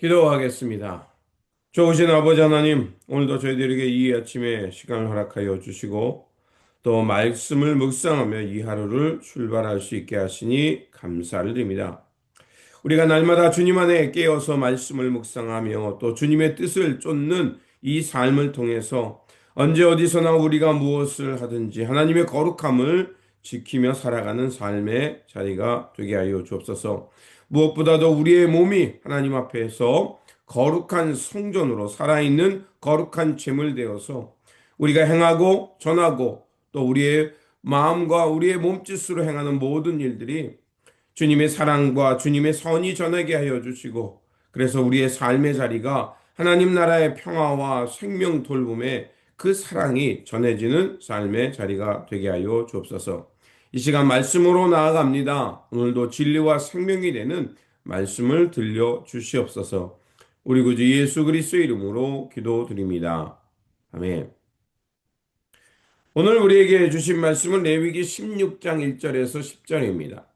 기도하겠습니다. 좋으신 아버지 하나님, 오늘도 저희들에게 이 아침에 시간을 허락하여 주시고 또 말씀을 묵상하며 이 하루를 출발할 수 있게 하시니 감사를 드립니다. 우리가 날마다 주님 안에 깨어서 말씀을 묵상하며 또 주님의 뜻을 쫓는 이 삶을 통해서 언제 어디서나 우리가 무엇을 하든지 하나님의 거룩함을 지키며 살아가는 삶의 자리가 되게 하여 주옵소서. 무엇보다도 우리의 몸이 하나님 앞에서 거룩한 성전으로 살아있는 거룩한 제물 되어서 우리가 행하고 전하고 또 우리의 마음과 우리의 몸짓으로 행하는 모든 일들이 주님의 사랑과 주님의 선이 전하게 하여 주시고, 그래서 우리의 삶의 자리가 하나님 나라의 평화와 생명 돌봄에 그 사랑이 전해지는 삶의 자리가 되게 하여 주옵소서. 이 시간 말씀으로 나아갑니다. 오늘도 진리와 생명이 되는 말씀을 들려 주시옵소서. 우리 구주 예수 그리스도의 이름으로 기도드립니다. 아멘. 오늘 우리에게 주신 말씀은 레위기 16장 1절에서 10절입니다.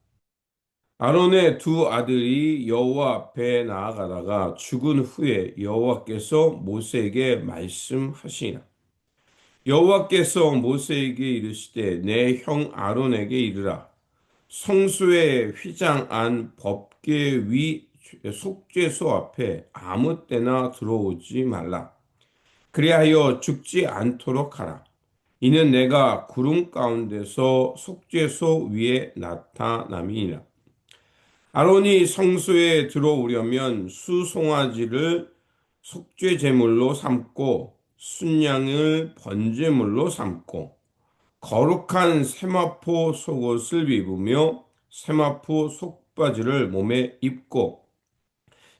아론의 두 아들이 여호와 앞에 나아가다가 죽은 후에 여호와께서 모세에게 말씀하시니라. 여호와께서 모세에게 이르시되 내 형 아론에게 이르라. 성소의 휘장 안 법궤 위 속죄소 앞에 아무 때나 들어오지 말라. 그리하여 죽지 않도록 하라. 이는 내가 구름 가운데서 속죄소 위에 나타남이니라. 아론이 성소에 들어오려면 수송아지를 속죄 제물로 삼고 순양을 번제물로 삼고 거룩한 세마포 속옷을 입으며 세마포 속바지를 몸에 입고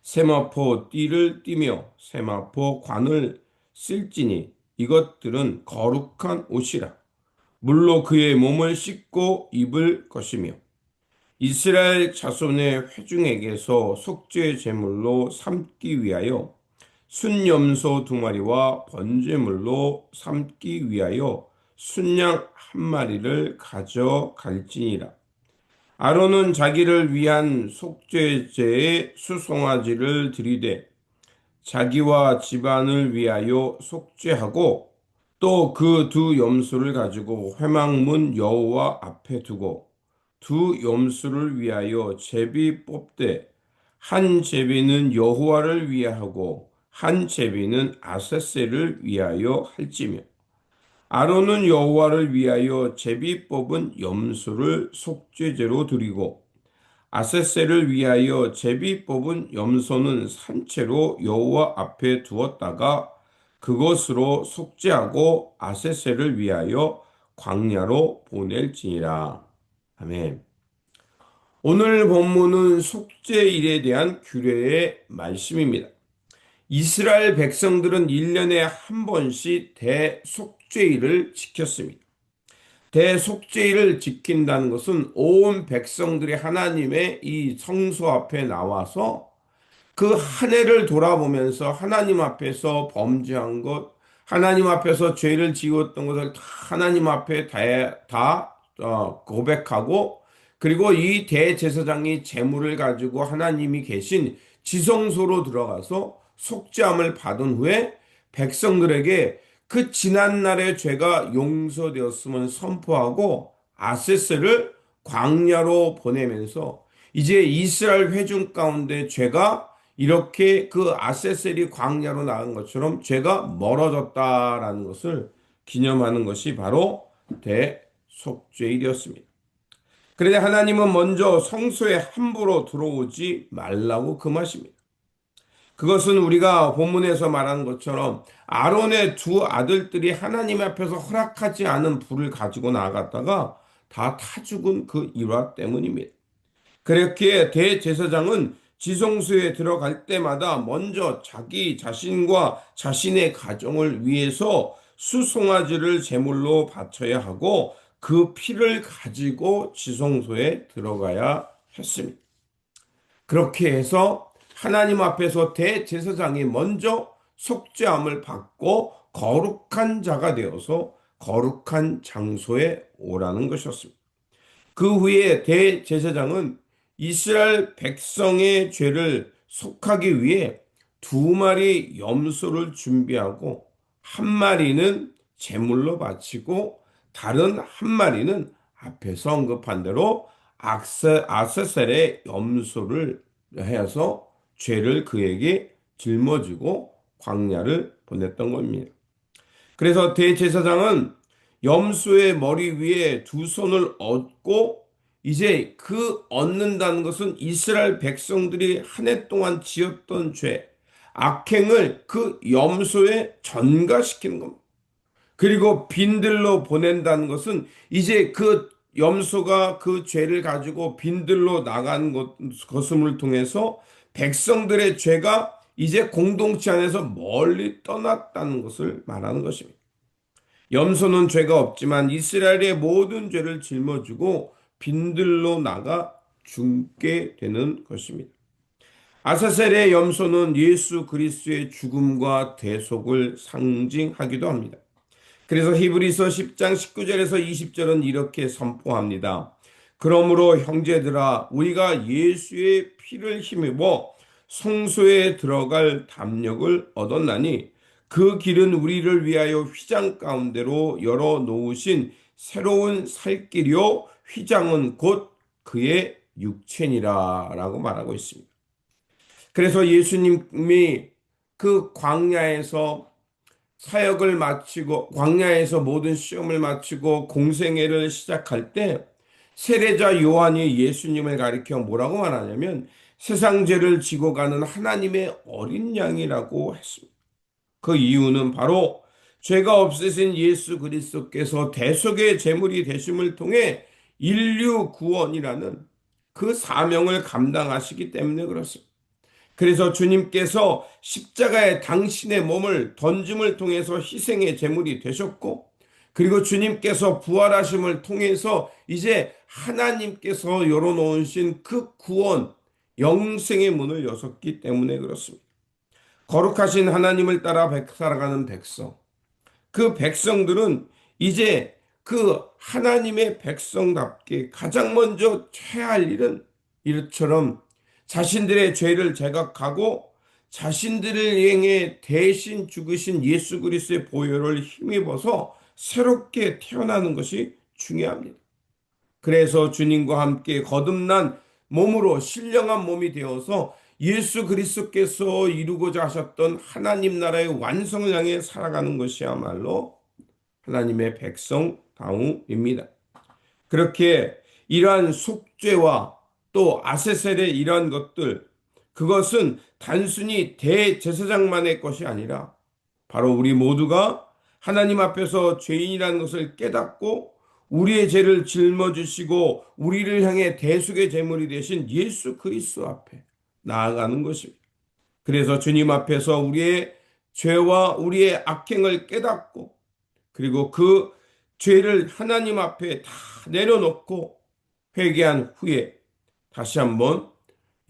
세마포 띠를 띠며 세마포 관을 쓸지니 이것들은 거룩한 옷이라. 물로 그의 몸을 씻고 입을 것이며 이스라엘 자손의 회중에게서 속죄 제물로 삼기 위하여 순염소 두 마리와 번제물로 삼기 위하여 순양 한 마리를 가져갈지니라. 아론은 자기를 위한 속죄제의 수송아지를 들이되 자기와 집안을 위하여 속죄하고 또 그 두 염소를 가지고 회막문 여호와 앞에 두고 두 염소를 위하여 제비 뽑되 한 제비는 여호와를 위하고 한 제비는 아세세를 위하여 할지며 아론은 여호와를 위하여 제비 뽑은 염소를 속죄제로 드리고 아세세를 위하여 제비 뽑은 염소는 산채로 여호와 앞에 두었다가 그것으로 속죄하고 아세세를 위하여 광야로 보낼지니라. 아멘. 오늘 본문은 속죄일에 대한 규례의 말씀입니다. 이스라엘 백성들은 1년에 한 번씩 대속죄일을 지켰습니다. 대속죄일을 지킨다는 것은 온 백성들이 하나님의 이 성소 앞에 나와서 그 한 해를 돌아보면서 하나님 앞에서 범죄한 것, 하나님 앞에서 죄를 지었던 것을 다 하나님 앞에 고백하고, 그리고 이 대제사장이 제물을 가지고 하나님이 계신 지성소로 들어가서 속죄함을 받은 후에 백성들에게 그 지난날의 죄가 용서되었음을 선포하고 아세스를 광야로 보내면서 이제 이스라엘 회중 가운데 죄가 이렇게 그 아세셀이 광야로 나간 것처럼 죄가 멀어졌다라는 것을 기념하는 것이 바로 대속죄일이었습니다. 그런데 하나님은 먼저 성소에 함부로 들어오지 말라고 금하십니다. 그것은 우리가 본문에서 말하는 것처럼 아론의 두 아들들이 하나님 앞에서 허락하지 않은 불을 가지고 나갔다가 다 타 죽은 그 일화 때문입니다. 그렇기에 대제사장은 지성소에 들어갈 때마다 먼저 자기 자신과 자신의 가정을 위해서 수송아지를 제물로 바쳐야 하고 그 피를 가지고 지성소에 들어가야 했습니다. 그렇게 해서 하나님 앞에서 대제사장이 먼저 속죄함을 받고 거룩한 자가 되어서 거룩한 장소에 오라는 것이었습니다. 그 후에 대제사장은 이스라엘 백성의 죄를 속하기 위해 두 마리 염소를 준비하고 한 마리는 제물로 바치고 다른 한 마리는 앞에서 언급한 대로 아세셀의 염소를 해서 죄를 그에게 짊어지고 광야를 보냈던 겁니다. 그래서 대제사장은 염소의 머리 위에 두 손을 얹고 이제 그 얻는다는 것은 이스라엘 백성들이 한 해 동안 지었던 죄, 악행을 그 염소에 전가시키는 겁니다. 그리고 빈들로 보낸다는 것은 이제 그 염소가 그 죄를 가지고 빈들로 나간 것을 통해서 백성들의 죄가 이제 공동체 안에서 멀리 떠났다는 것을 말하는 것입니다. 염소는 죄가 없지만 이스라엘의 모든 죄를 짊어지고 빈들로 나가 죽게 되는 것입니다. 아사셀의 염소는 예수 그리스도의 죽음과 대속을 상징하기도 합니다. 그래서 히브리서 10장 19절에서 20절은 이렇게 선포합니다. 그러므로 형제들아 우리가 예수의 피를 힘입어 성소에 들어갈 담력을 얻었나니 그 길은 우리를 위하여 휘장 가운데로 열어 놓으신 새로운 살 길이요 휘장은 곧 그의 육체니라 라고 말하고 있습니다. 그래서 예수님이 그 광야에서 사역을 마치고 광야에서 모든 시험을 마치고 공생애를 시작할 때 세례자 요한이 예수님을 가리켜 뭐라고 말하냐면 세상 죄를 지고 가는 하나님의 어린 양이라고 했습니다. 그 이유는 바로 죄가 없으신 예수 그리스도께서 대속의 제물이 되심을 통해 인류 구원이라는 그 사명을 감당하시기 때문에 그렇습니다. 그래서 주님께서 십자가에 당신의 몸을 던짐을 통해서 희생의 제물이 되셨고, 그리고 주님께서 부활하심을 통해서 이제 하나님께서 열어놓으신 그 구원, 영생의 문을 여셨기 때문에 그렇습니다. 거룩하신 하나님을 따라 살아가는 백성, 그 백성들은 이제 그 하나님의 백성답게 가장 먼저 해야 할 일은 이처럼 자신들의 죄를 자각하고 자신들을 향해 대신 죽으신 예수 그리스도의 보혈을 힘입어서 새롭게 태어나는 것이 중요합니다. 그래서 주님과 함께 거듭난 몸으로 신령한 몸이 되어서 예수 그리스도께서 이루고자 하셨던 하나님 나라의 완성을 향해 살아가는 것이야말로 하나님의 백성다움입니다. 그렇게 이러한 속죄와 또 아세셀의 이러한 것들, 그것은 단순히 대제사장만의 것이 아니라 바로 우리 모두가 하나님 앞에서 죄인이라는 것을 깨닫고 우리의 죄를 짊어지시고 우리를 향해 대속의 제물이 되신 예수 그리스도 앞에 나아가는 것입니다. 그래서 주님 앞에서 우리의 죄와 우리의 악행을 깨닫고 그리고 그 죄를 하나님 앞에 다 내려놓고 회개한 후에 다시 한번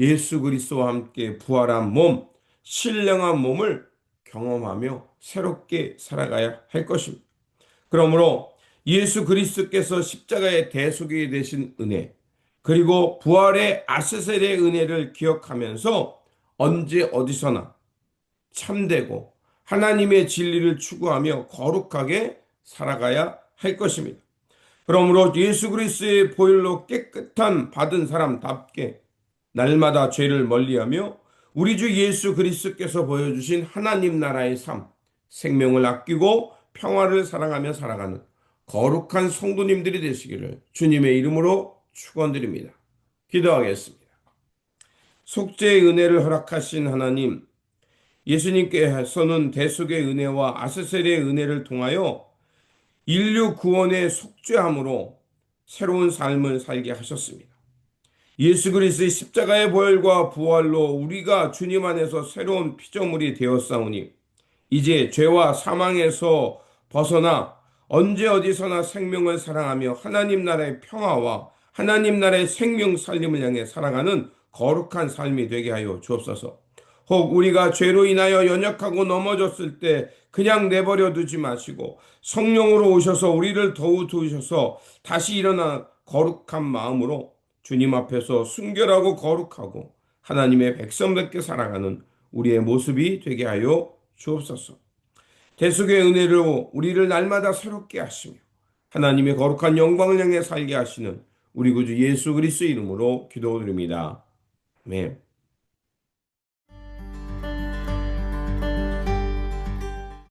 예수 그리스도와 함께 부활한 몸, 신령한 몸을 경험하며 새롭게 살아가야 할 것입니다. 그러므로 예수 그리스도께서 십자가의 대속이 되신 은혜, 그리고 부활의 아세셀의 은혜를 기억하면서 언제 어디서나 참되고 하나님의 진리를 추구하며 거룩하게 살아가야 할 것입니다. 그러므로 예수 그리스도의 보혈로 깨끗한 받은 사람답게 날마다 죄를 멀리하며 우리 주 예수 그리스도께서 보여주신 하나님 나라의 삶, 생명을 아끼고 평화를 사랑하며 살아가는 거룩한 성도님들이 되시기를 주님의 이름으로 축원드립니다. 기도하겠습니다. 속죄의 은혜를 허락하신 하나님, 예수님께서는 대속의 은혜와 아세셀의 은혜를 통하여 인류 구원의 속죄함으로 새로운 삶을 살게 하셨습니다. 예수 그리스도의 십자가의 보혈과 부활로 우리가 주님 안에서 새로운 피조물이 되었사오니 이제 죄와 사망에서 벗어나 언제 어디서나 생명을 사랑하며 하나님 나라의 평화와 하나님 나라의 생명 살림을 향해 살아가는 거룩한 삶이 되게 하여 주옵소서. 혹 우리가 죄로 인하여 연약하고 넘어졌을 때 그냥 내버려 두지 마시고 성령으로 오셔서 우리를 더욱 도우셔서 다시 일어나 거룩한 마음으로 주님 앞에서 순결하고 거룩하고 하나님의 백성답게 살아가는 우리의 모습이 되게 하여 주옵소서. 대속의 은혜로 우리를 날마다 새롭게 하시며 하나님의 거룩한 영광을 향해 살게 하시는 우리 구주 예수 그리스도의 이름으로 기도드립니다. 아멘.